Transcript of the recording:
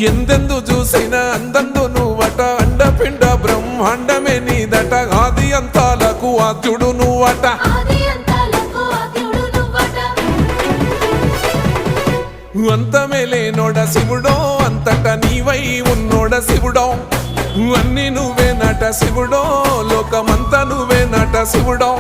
ఎందెందు చూసిన అందందు నువ్వట అండపిండ బ్రహ్మాండమే నీదట ఆది అంతాలకు ఆద్యుడు నువ్వట అంతమే లేనోడ శివుడో అంతట నీవై ఉన్నోడ శివుడో అన్ని నువ్వే నట శివుడో లోకమంతా నువ్వే నట శివుడో